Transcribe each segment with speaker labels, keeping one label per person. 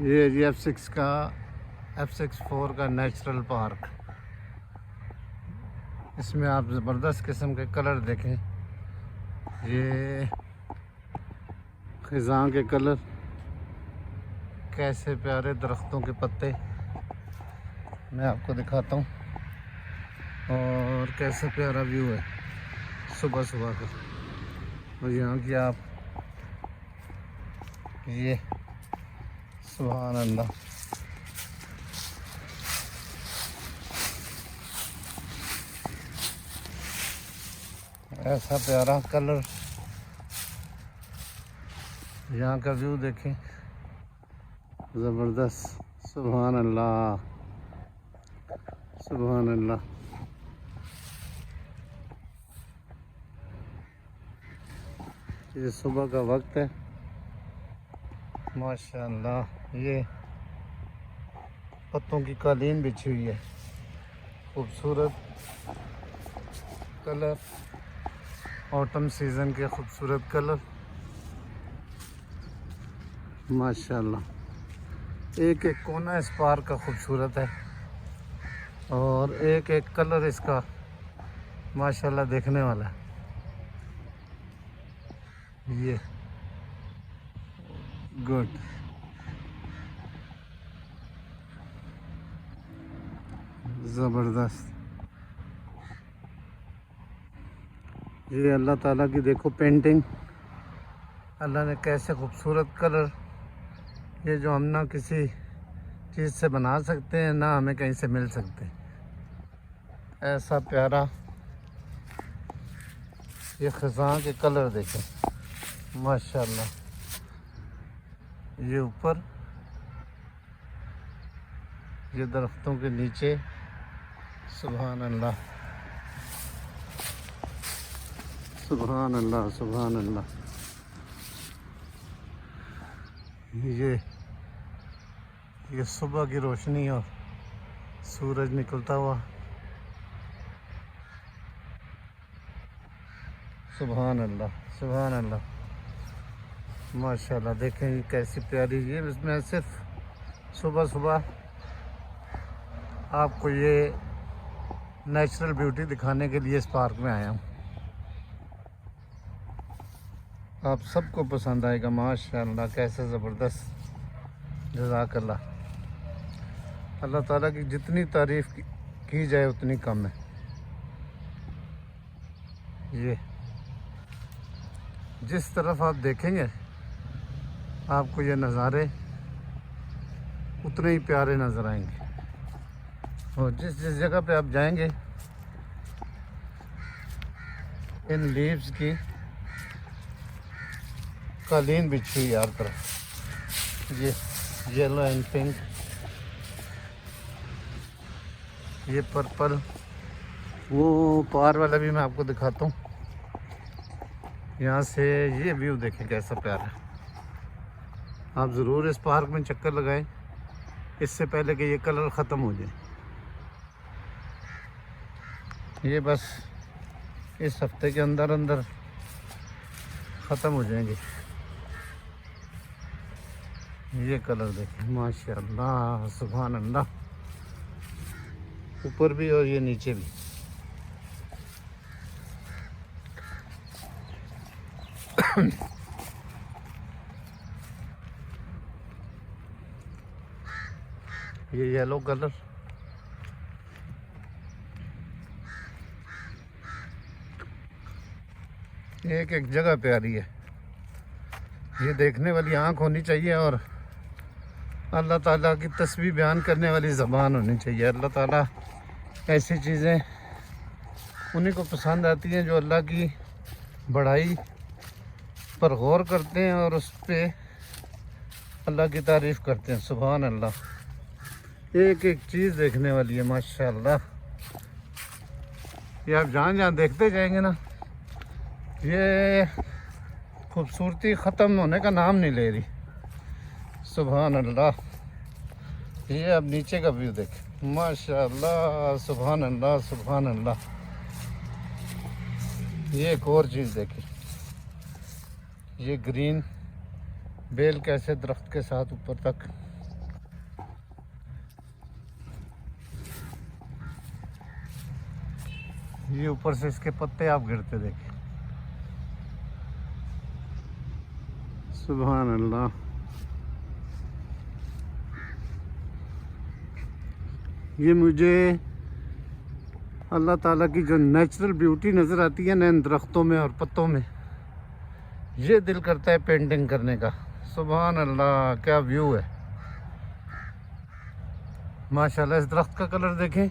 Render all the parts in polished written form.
Speaker 1: ये जी F6 का F64 का नेचुरल पार्क। इसमें आप ज़बरदस्त किस्म के कलर देखें। ये खिज़ां के कलर, कैसे प्यारे दरख्तों के पत्ते मैं आपको दिखाता हूँ, और कैसे प्यारा व्यू है सुबह सुबह का। और यहाँ की आप ये सुभान अल्लाह, ऐसा प्यारा कलर। यहाँ का व्यू देखें, ज़बरदस्त। सुभान अल्लाह, सुभान अल्लाह। ये सुबह का वक्त है, माशाअल्लाह। ये पत्तों की कालीन बिछी हुई है, खूबसूरत कलर, ऑटम सीज़न के खूबसूरत कलर, माशाअल्लाह। एक एक कोना इस पार्क का खूबसूरत है, और एक एक कलर इसका माशाअल्लाह देखने वाला है। ये गुड, ज़बरदस्त। ये अल्लाह ताला की देखो पेंटिंग, अल्लाह ने कैसे खूबसूरत कलर, ये जो हम ना किसी चीज़ से बना सकते हैं ना हमें कहीं से मिल सकते, ऐसा प्यारा। ये खिज़ां के कलर देखें माशाअल्लाह। ये ऊपर, ये दरख्तों के नीचे, सुभान अल्लाह, सुभान अल्लाह, सुभान अल्लाह। ये सुबह की रोशनी और सूरज निकलता हुआ, सुभान अल्लाह, सुभान अल्लाह, माशाअल्लाह। देखें ये कैसी प्यारी। ये इसमें सिर्फ सुबह सुबह आपको ये नेचुरल ब्यूटी दिखाने के लिए इस पार्क में आया हूँ। आप सबको पसंद आएगा माशाअल्लाह, कैसे ज़बरदस्त। जज़ाकल्लाह। अल्लाह ताला की जितनी तारीफ़ की जाए उतनी कम है। ये जिस तरफ आप देखेंगे आपको ये नज़ारे उतने ही प्यारे नज़र आएंगे, और जिस जिस जगह पे आप जाएंगे इन लीव्स की कालीन बिछी हुई हर तरफ। ये येलो एंड पिंक, ये पर्पल। वो पार वाला भी मैं आपको दिखाता हूँ। यहाँ से ये व्यू देखें कैसा प्यारा है। आप ज़रूर इस पार्क में चक्कर लगाएं इससे पहले कि ये कलर ख़त्म हो जाए। ये बस इस हफ्ते के अंदर अंदर ख़त्म हो जाएंगे। ये कलर देखें माशाअल्लाह, सुभान अल्लाह। ऊपर भी और ये नीचे भी। ये येलो कलर, एक एक जगह प्यारी है। ये देखने वाली आँख होनी चाहिए, और अल्लाह ताला की तस्बीह बयान करने वाली ज़बान होनी चाहिए। अल्लाह ताला ऐसी चीज़ें उन्हीं को पसंद आती हैं जो अल्लाह की बड़ाई पर गौर करते हैं और उस पर अल्लाह की तारीफ़ करते हैं। सुभान अल्लाह। एक एक चीज़ देखने वाली है माशाअल्लाह। ये आप जहाँ जहाँ देखते जाएंगे ना, ये खूबसूरती ख़त्म होने का नाम नहीं ले रही। सुभान अल्लाह। ये अब नीचे का व्यू देखें माशाअल्लाह, सुभान अल्लाह, सुभान अल्लाह। ये एक और चीज़ देखें, ये ग्रीन बेल कैसे दरख्त के साथ ऊपर तक ये ऊपर से इसके पत्ते आप गिरते देखें। सुभान अल्लाह। ये मुझे अल्लाह ताला की जो नेचुरल ब्यूटी नज़र आती है ना इन दरख्तों में और पत्तों में, ये दिल करता है पेंटिंग करने का। सुभान अल्लाह, क्या व्यू है माशाल्लाह। इस दरख्त का कलर देखें,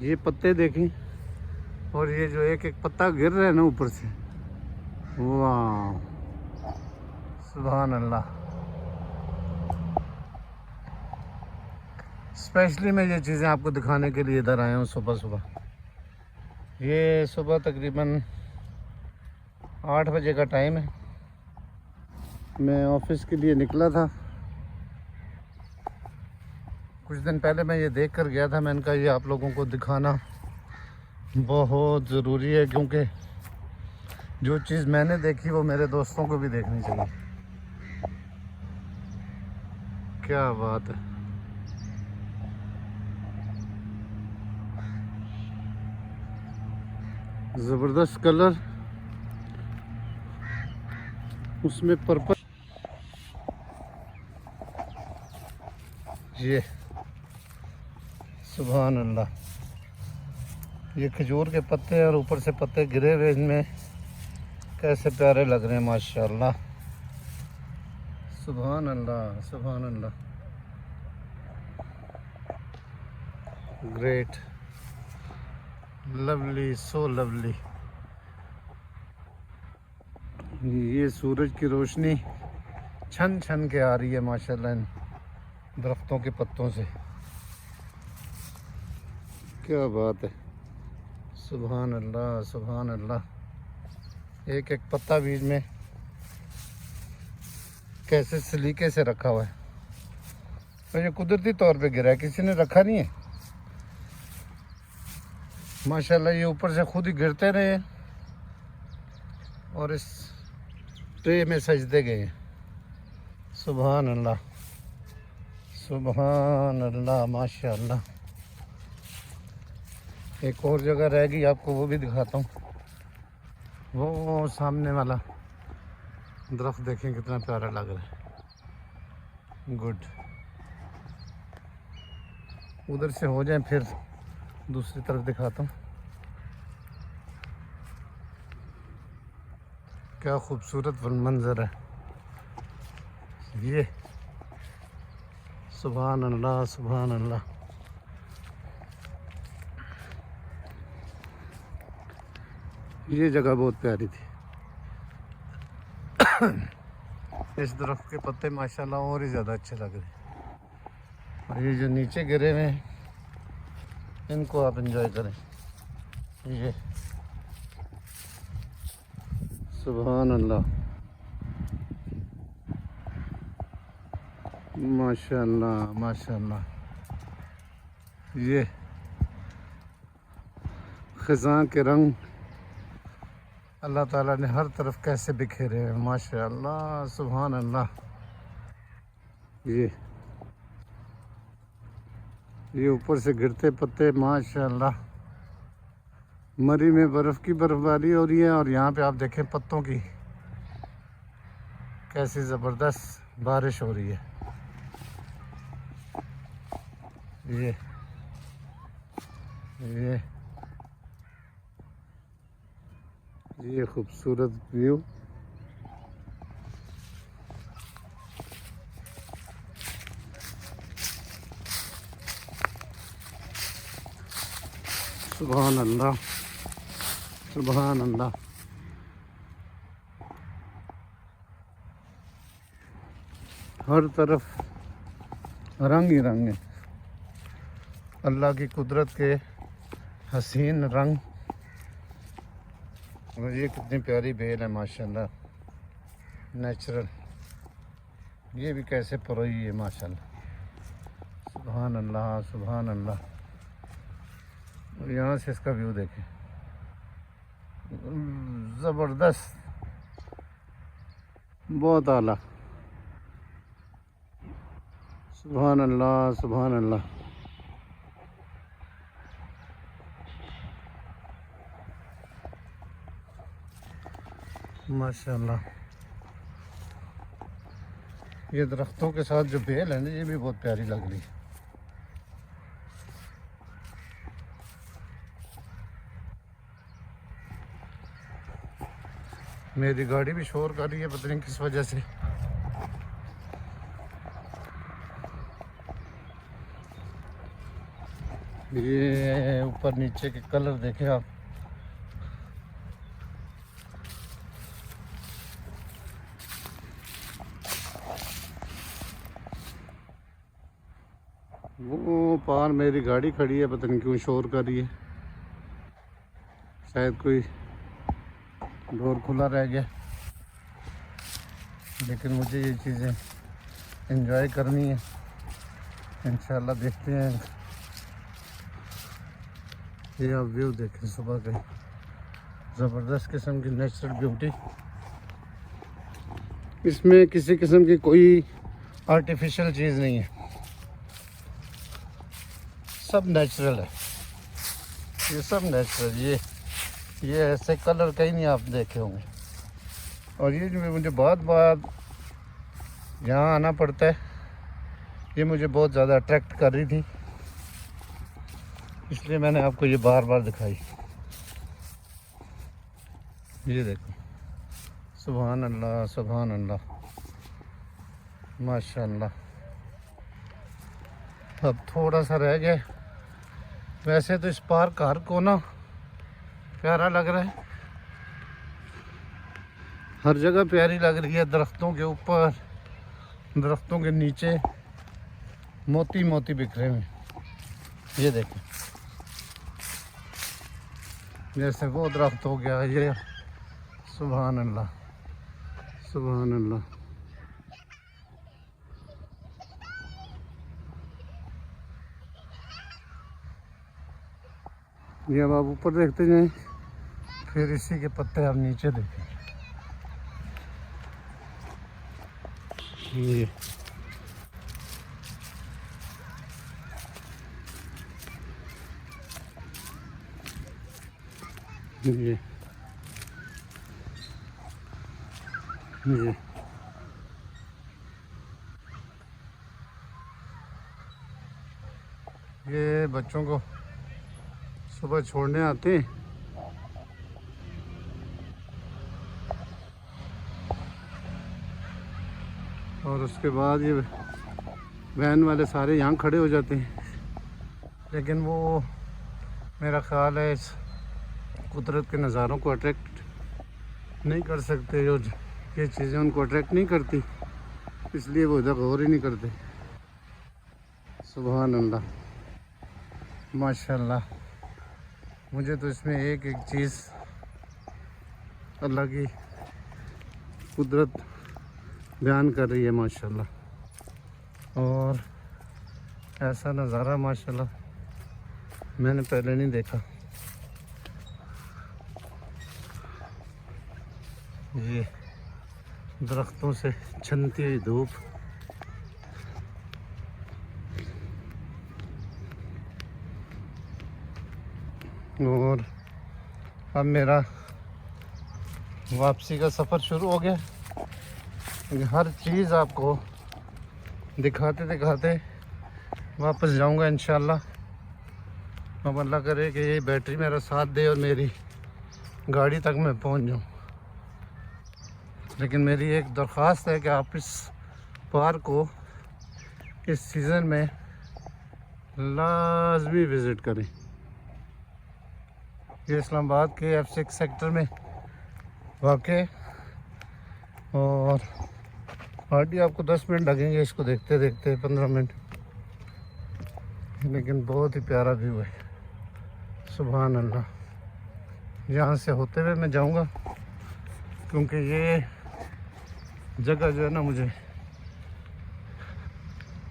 Speaker 1: ये पत्ते देखें, और ये जो एक एक पत्ता गिर रहा है ना ऊपर से, वाह सुभान अल्लाह। स्पेशली मैं ये चीज़ें आपको दिखाने के लिए इधर आया हूँ सुबह सुबह। ये सुबह तकरीबन 8 बजे का टाइम है। मैं ऑफिस के लिए निकला था। कुछ दिन पहले मैं ये देख कर गया था। मैंने कहा ये आप लोगों को दिखाना बहुत ज़रूरी है, क्योंकि जो चीज़ मैंने देखी वो मेरे दोस्तों को भी देखनी चाहिए। क्या बात है। ज़बरदस्त कलर, उसमें पर्पल। ये सुभान अल्लाह, ये खजूर के पत्ते और ऊपर से पत्ते गिरे हुए, इनमें कैसे प्यारे लग रहे हैं माशाल्लाह। सुभान अल्लाह, सुभान अल्लाह, ग्रेट, लवली, सो लवली। ये सूरज की रोशनी छन छन के आ रही है माशाल्लाह इन दरख्तों के पत्तों से। क्या बात है, सुभान अल्लाह, सुभान अल्लाह। एक एक पत्ता बीज में कैसे सलीके से रखा हुआ है, और ये कुदरती तौर पे गिरा है, किसी ने रखा नहीं है माशाल्लाह। ये ऊपर से खुद ही गिरते रहे और इस ट्रे में सजदे गए। सुभान अल्लाह, सुभान अल्लाह, माशाल्लाह। एक और जगह रह गई, आपको वो भी दिखाता हूँ। वो सामने वाला दरख्त देखें कितना प्यारा लग रहा है। गुड, उधर से हो जाए फिर दूसरी तरफ दिखाता हूँ। क्या खूबसूरत मंजर है ये। सुभान अल्लाह, सुभान अल्लाह। ये जगह बहुत प्यारी थी। इस दरख्त के पत्ते माशाल्लाह और ही ज़्यादा अच्छे लग रहे हैं। और ये जो नीचे गिरे हुए हैं, इनको आप एंजॉय करें। ये सुभान अल्लाह, माशाल्लाह, माशाल्लाह। ये ख़ज़ां के रंग अल्लाह ताला ने हर तरफ कैसे बिखेरे हैं माशाल्लाह, सुभान अल्लाह। ये ऊपर से गिरते पत्ते माशाल्लाह। मरी में बर्फ़ की बर्फबारी हो रही है, और यहाँ पे आप देखें पत्तों की कैसी ज़बरदस्त बारिश हो रही है। ये खूबसूरत व्यू। सुभान अल्लाह, सुभान अल्लाह। हर तरफ रंग ही रंग है, अल्लाह की कुदरत के हसीन रंग। और ये कितनी प्यारी बेल है माशाल्लाह, नेचुरल। ये भी कैसे परोई है माशाल्लाह। सुभान अल्लाह, सुभान अल्लाह। और यहाँ से इसका व्यू देखें, ज़बरदस्त, बहुत आला। सुभान अल्लाह, सुभान अल्लाह। माशाल्लाह। ये दरख्तों के साथ जो बेल है ना, ये भी बहुत प्यारी लग रही है। मेरी गाड़ी भी शोर कर रही है, पता नहीं किस वजह से। ये ऊपर नीचे के कलर देखें आप। वो पार मेरी गाड़ी खड़ी है, पता नहीं क्यों शोर कर रही है। शायद कोई डोर खुला रह गया, लेकिन मुझे ये चीज़ें एंजॉय करनी है। इंशाल्लाह देखते हैं। ये आप व्यू देखें सुबह का, ज़बरदस्त किस्म की नेचुरल ब्यूटी। इसमें किसी किस्म की कोई आर्टिफिशियल चीज़ नहीं है, सब नेचुरल है। ये सब नेचुरल। ये ऐसे कलर कहीं नहीं आप देखे होंगे। और ये जो मुझे बार यहाँ आना पड़ता है, ये मुझे बहुत ज़्यादा अट्रैक्ट कर रही थी, इसलिए मैंने आपको ये बार दिखाई। ये देखो, सुभान अल्लाह सुभान अल्लाह, माशाअल्लाह। अब थोड़ा सा रह गया। वैसे तो इस पार्क हर को ना प्यारा लग रहा है, हर जगह प्यारी लग रही है। दरख्तों के ऊपर, दरख्तों के नीचे मोती मोती बिखरे हुए। ये देखें, जैसे वो दरख्त हो गया ये। सुभान अल्लाह सुभान अल्लाह। ये अब आप ऊपर देखते जाएं, फिर इसी के पत्ते आप नीचे देखें। ये ये बच्चों को सुबह छोड़ने आते हैं। और उसके बाद ये वैन वाले सारे यहाँ खड़े हो जाते हैं, लेकिन वो मेरा ख़्याल है इस कुदरत के नज़ारों को अट्रैक्ट नहीं कर सकते। जो ये चीज़ें उनको अट्रैक्ट नहीं करती, इसलिए वो इधर गौर ही नहीं करते। सुभान अल्लाह माशाल्लाह। मुझे तो इसमें एक चीज़ अल्लाह की कुदरत बयान कर रही है माशाल्लाह। और ऐसा नज़ारा माशाल्लाह मैंने पहले नहीं देखा। ये दरख्तों से छनती हुई धूप, और अब मेरा वापसी का सफ़र शुरू हो गया। हर चीज़ आपको दिखाते दिखाते वापस जाऊंगा इंशाल्लाह। अब अल्लाह करे कि ये बैटरी मेरा साथ दे और मेरी गाड़ी तक मैं पहुंच जाऊं। लेकिन मेरी एक दरख्वास्त है कि आप इस पार्क को इस सीज़न में लाजमी विज़िट करें। ये इस्लामाबाद के F6 सेक्टर में वाक़, और हार्डली आपको 10 मिनट लगेंगे इसको देखते देखते, 15 मिनट, लेकिन बहुत ही प्यारा व्यू है। सुभान अल्लाह। यहाँ से होते हुए मैं जाऊँगा, क्योंकि ये जगह जो है ना, मुझे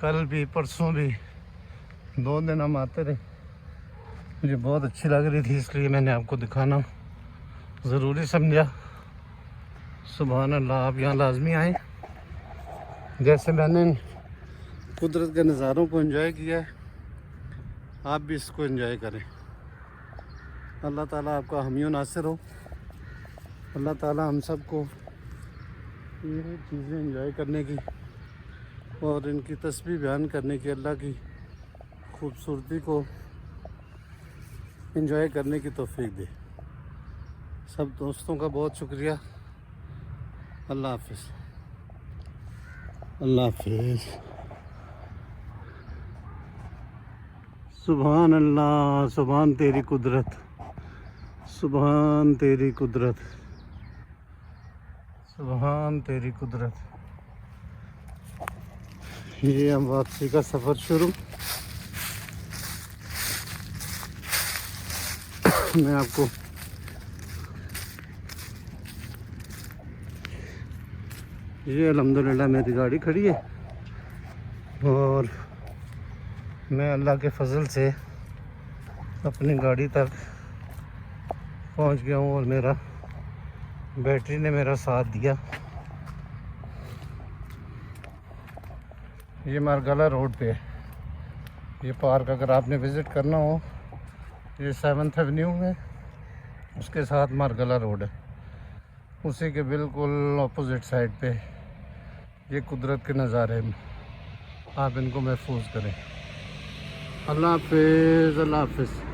Speaker 1: कल भी परसों भी 2 दिन हम आते रहे, मुझे बहुत अच्छी लग रही थी, इसलिए मैंने आपको दिखाना ज़रूरी समझा। सुभान अल्लाह। आप यहाँ लाजमी आएँ। जैसे मैंने कुदरत के नज़ारों को एंजॉय किया है, आप भी इसको एंजॉय करें। अल्लाह ताला आपका हमियो नासिर हो। अल्लाह ताला हम सबको ये चीज़ें एंजॉय करने की और इनकी तस्बीह बयान करने की, अल्लाह की खूबसूरती को एंजॉय करने की तौफीक दे। सब दोस्तों का बहुत शुक्रिया। अल्लाह हाफिज़। अल्लाह हाफिज़। सुभान अल्लाह, सुभान तेरी कुदरत, सुभान तेरी कुदरत, सुभान तेरी कुदरत। ये हम वापसी का सफ़र शुरू। मैं आपको ये अल्हम्दुलिल्लाह मेरी गाड़ी खड़ी है और मैं अल्लाह के फजल से अपनी गाड़ी तक पहुंच गया हूँ और मेरा बैटरी ने मेरा साथ दिया। ये मारगला रोड पे है ये पार्क। अगर आपने विज़िट करना हो, ये 7th एवेन्यू है, उसके साथ मारगला रोड है, उसी के बिल्कुल ऑपोजिट साइड पे ये कुदरत के नज़ारे आप इनको महफूज करें। अल्लाह हाफिज़। अल्लाह हाफिज़।